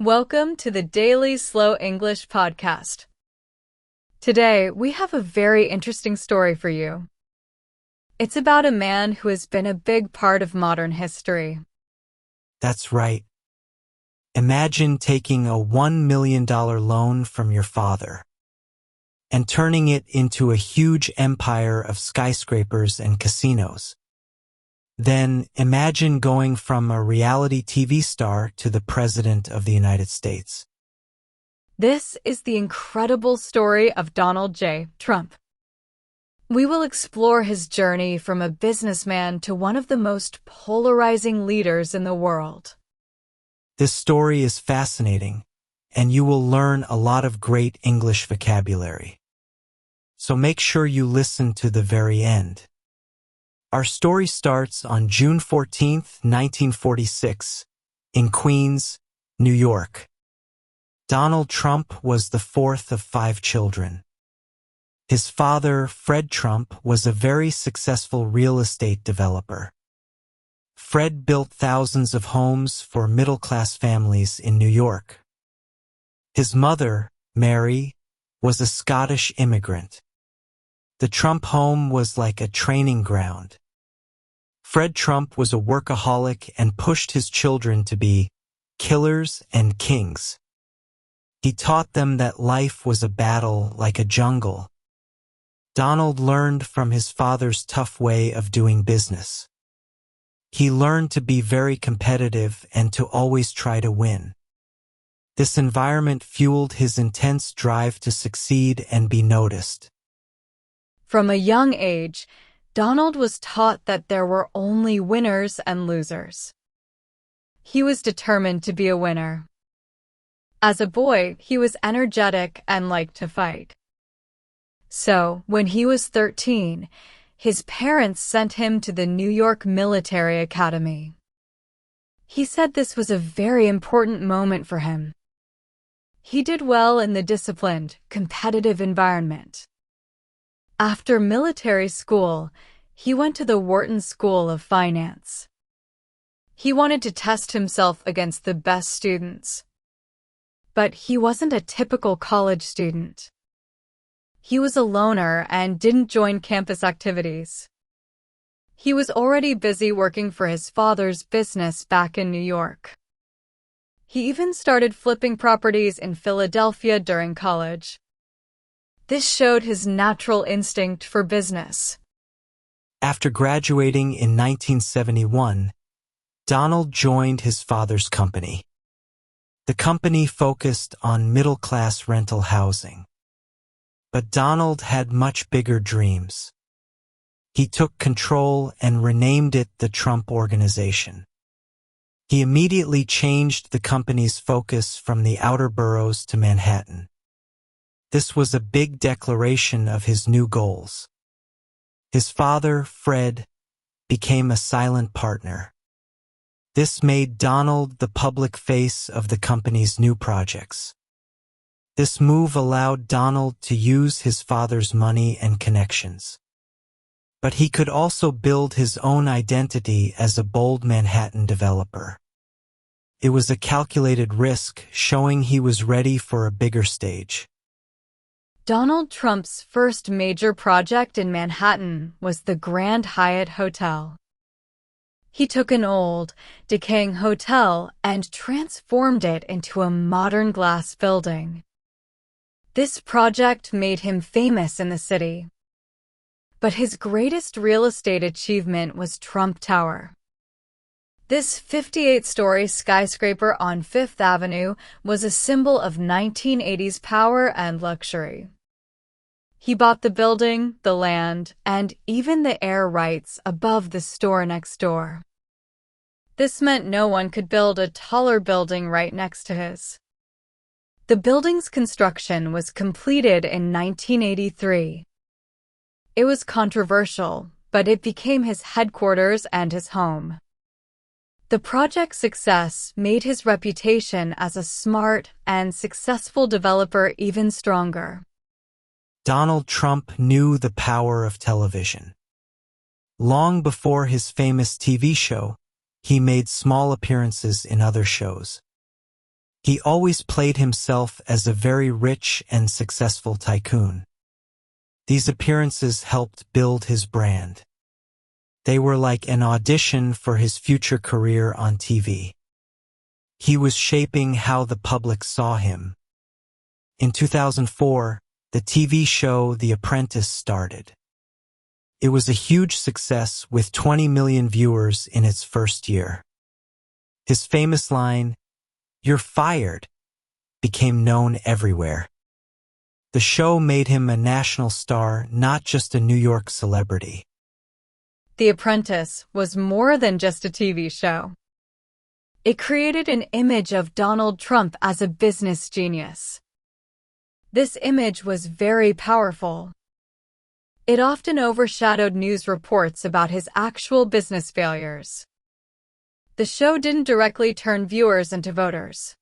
Welcome to the Daily Slow English Podcast. Today, we have a very interesting story for you. It's about a man who has been a big part of modern history. That's right. Imagine taking a $1 million loan from your father and turning it into a huge empire of skyscrapers and casinos. Then imagine going from a reality TV star to the President of the United States. This is the incredible story of Donald J. Trump. We will explore his journey from a businessman to one of the most polarizing leaders in the world. This story is fascinating, and you will learn a lot of great English vocabulary. So make sure you listen to the very end. Our story starts on June 14, 1946, in Queens, New York. Donald Trump was the fourth of 5 children. His father, Fred Trump, was a very successful real estate developer. Fred built thousands of homes for middle-class families in New York. His mother, Mary, was a Scottish immigrant. The Trump home was like a training ground. Fred Trump was a workaholic and pushed his children to be killers and kings. He taught them that life was a battle like a jungle. Donald learned from his father's tough way of doing business. He learned to be very competitive and to always try to win. This environment fueled his intense drive to succeed and be noticed. From a young age, Donald was taught that there were only winners and losers. He was determined to be a winner. As a boy, he was energetic and liked to fight. So, when he was 13, his parents sent him to the New York Military Academy. He said this was a very important moment for him. He did well in the disciplined, competitive environment. After military school, he went to the Wharton School of Finance. He wanted to test himself against the best students. But he wasn't a typical college student. He was a loner and didn't join campus activities. He was already busy working for his father's business back in New York. He even started flipping properties in Philadelphia during college. This showed his natural instinct for business. After graduating in 1971, Donald joined his father's company. The company focused on middle-class rental housing. But Donald had much bigger dreams. He took control and renamed it the Trump Organization. He immediately changed the company's focus from the outer boroughs to Manhattan. This was a big declaration of his new goals. His father, Fred, became a silent partner. This made Donald the public face of the company's new projects. This move allowed Donald to use his father's money and connections. But he could also build his own identity as a bold Manhattan developer. It was a calculated risk, showing he was ready for a bigger stage. Donald Trump's first major project in Manhattan was the Grand Hyatt Hotel. He took an old, decaying hotel and transformed it into a modern glass building. This project made him famous in the city. But his greatest real estate achievement was Trump Tower. This 58-story skyscraper on Fifth Avenue was a symbol of 1980s power and luxury. He bought the building, the land, and even the air rights above the store next door. This meant no one could build a taller building right next to his. The building's construction was completed in 1983. It was controversial, but it became his headquarters and his home. The project's success made his reputation as a smart and successful developer even stronger. Donald Trump knew the power of television. Long before his famous TV show, he made small appearances in other shows. He always played himself as a very rich and successful tycoon. These appearances helped build his brand. They were like an audition for his future career on TV. He was shaping how the public saw him. In 2004, the TV show The Apprentice started. It was a huge success with 20 million viewers in its first year. His famous line, "You're fired," became known everywhere. The show made him a national star, not just a New York celebrity. The Apprentice was more than just a TV show. It created an image of Donald Trump as a business genius. This image was very powerful. It often overshadowed news reports about his actual business failures. The show didn't directly turn viewers into voters,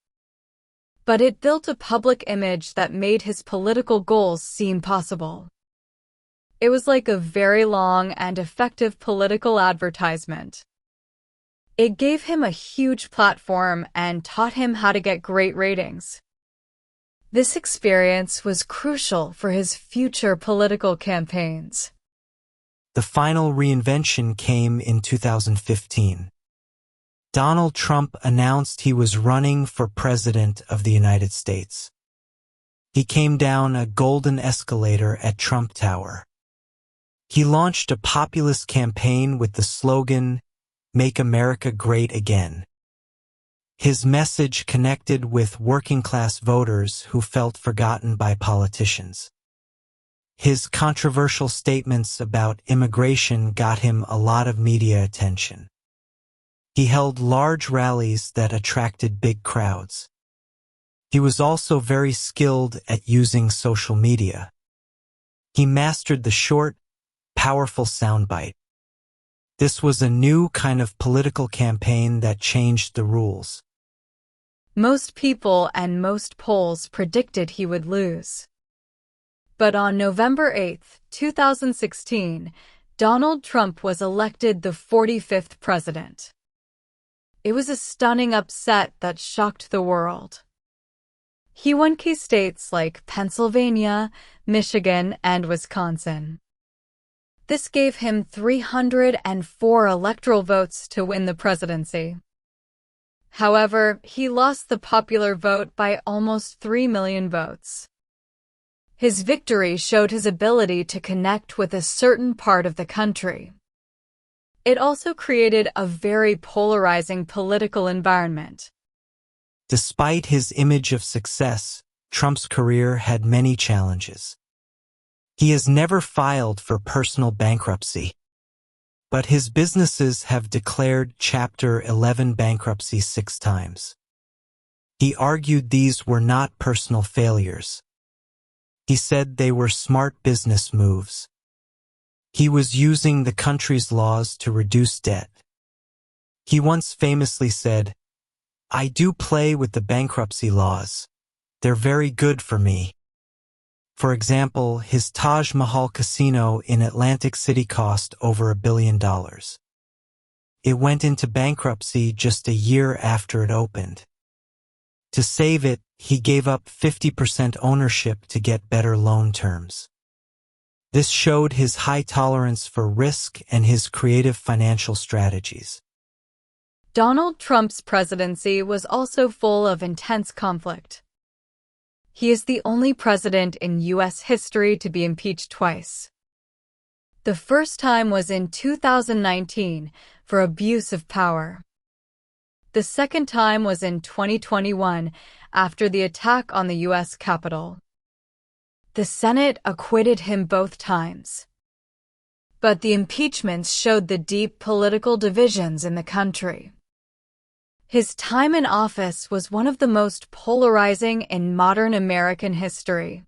but it built a public image that made his political goals seem possible. It was like a very long and effective political advertisement. It gave him a huge platform and taught him how to get great ratings. This experience was crucial for his future political campaigns. The final reinvention came in 2015. Donald Trump announced he was running for President of the United States. He came down a golden escalator at Trump Tower. He launched a populist campaign with the slogan, "Make America Great Again." His message connected with working-class voters who felt forgotten by politicians. His controversial statements about immigration got him a lot of media attention. He held large rallies that attracted big crowds. He was also very skilled at using social media. He mastered the short, powerful soundbite. This was a new kind of political campaign that changed the rules. Most people and most polls predicted he would lose. But on November 8, 2016, Donald Trump was elected the 45th president. It was a stunning upset that shocked the world. He won key states like Pennsylvania, Michigan, and Wisconsin. This gave him 304 electoral votes to win the presidency. However, he lost the popular vote by almost 3 million votes. His victory showed his ability to connect with a certain part of the country. It also created a very polarizing political environment. Despite his image of success, Trump's career had many challenges. He has never filed for personal bankruptcy, but his businesses have declared Chapter 11 bankruptcy 6 times. He argued these were not personal failures. He said they were smart business moves. He was using the country's laws to reduce debt. He once famously said, "I do play with the bankruptcy laws. They're very good for me." For example, his Taj Mahal casino in Atlantic City cost over $1 billion. It went into bankruptcy just a year after it opened. To save it, he gave up 50% ownership to get better loan terms. This showed his high tolerance for risk and his creative financial strategies. Donald Trump's presidency was also full of intense conflict. He is the only president in U.S. history to be impeached twice. The first time was in 2019 for abuse of power. The second time was in 2021 after the attack on the U.S. Capitol. The Senate acquitted him both times. But the impeachments showed the deep political divisions in the country. His time in office was one of the most polarizing in modern American history.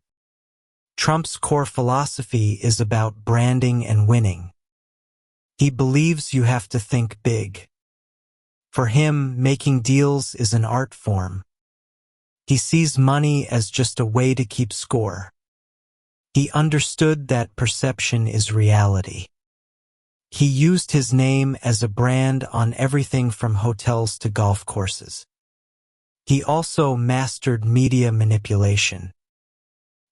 Trump's core philosophy is about branding and winning. He believes you have to think big. For him, making deals is an art form. He sees money as just a way to keep score. He understood that perception is reality. He used his name as a brand on everything from hotels to golf courses. He also mastered media manipulation.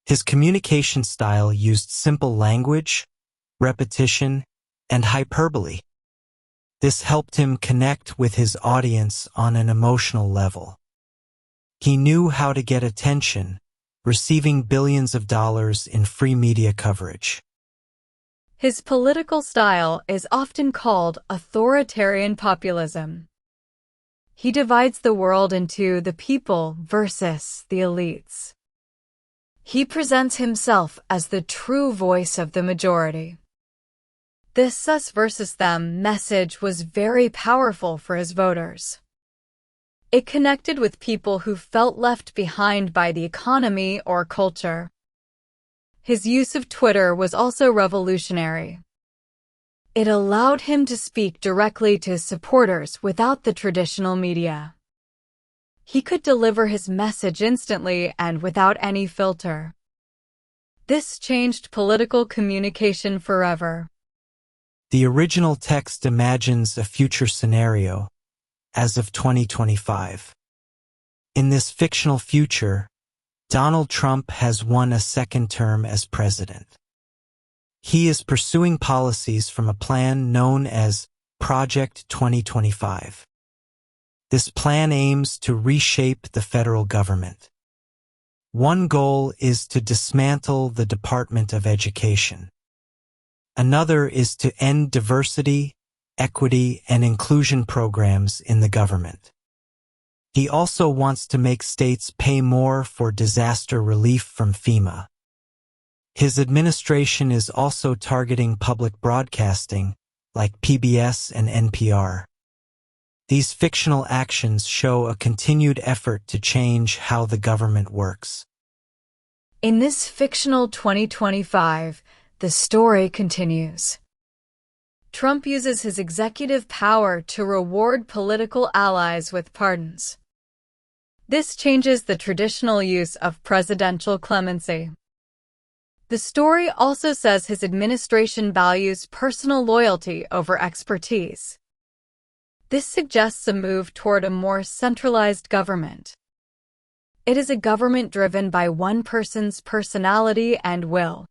His communication style used simple language, repetition, and hyperbole. This helped him connect with his audience on an emotional level. He knew how to get attention, receiving billions of dollars in free media coverage. His political style is often called authoritarian populism. He divides the world into the people versus the elites. He presents himself as the true voice of the majority. This us versus them message was very powerful for his voters. It connected with people who felt left behind by the economy or culture. His use of Twitter was also revolutionary. It allowed him to speak directly to his supporters without the traditional media. He could deliver his message instantly and without any filter. This changed political communication forever. The original text imagines a future scenario, as of 2025. In this fictional future, Donald Trump has won a second term as president. He is pursuing policies from a plan known as Project 2025. This plan aims to reshape the federal government. One goal is to dismantle the Department of Education. Another is to end diversity, equity, and inclusion programs in the government. He also wants to make states pay more for disaster relief from FEMA. His administration is also targeting public broadcasting, like PBS and NPR. These fictional actions show a continued effort to change how the government works. In this fictional 2025, the story continues. Trump uses his executive power to reward political allies with pardons. This changes the traditional use of presidential clemency. The story also says his administration values personal loyalty over expertise. This suggests a move toward a more centralized government. It is a government driven by one person's personality and will.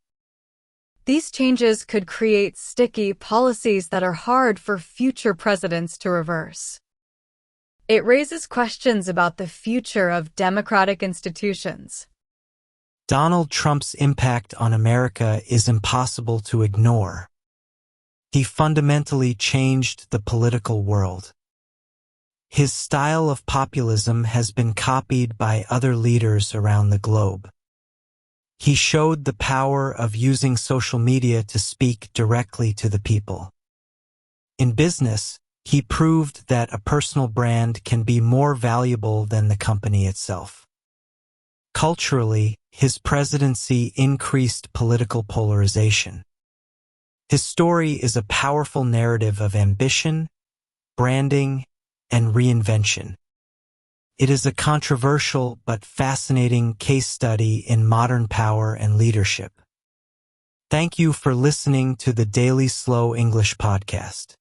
These changes could create sticky policies that are hard for future presidents to reverse. It raises questions about the future of democratic institutions. Donald Trump's impact on America is impossible to ignore. He fundamentally changed the political world. His style of populism has been copied by other leaders around the globe. He showed the power of using social media to speak directly to the people. In business, he proved that a personal brand can be more valuable than the company itself. Culturally, his presidency increased political polarization. His story is a powerful narrative of ambition, branding, and reinvention. It is a controversial but fascinating case study in modern power and leadership. Thank you for listening to the Daily Slow English Podcast.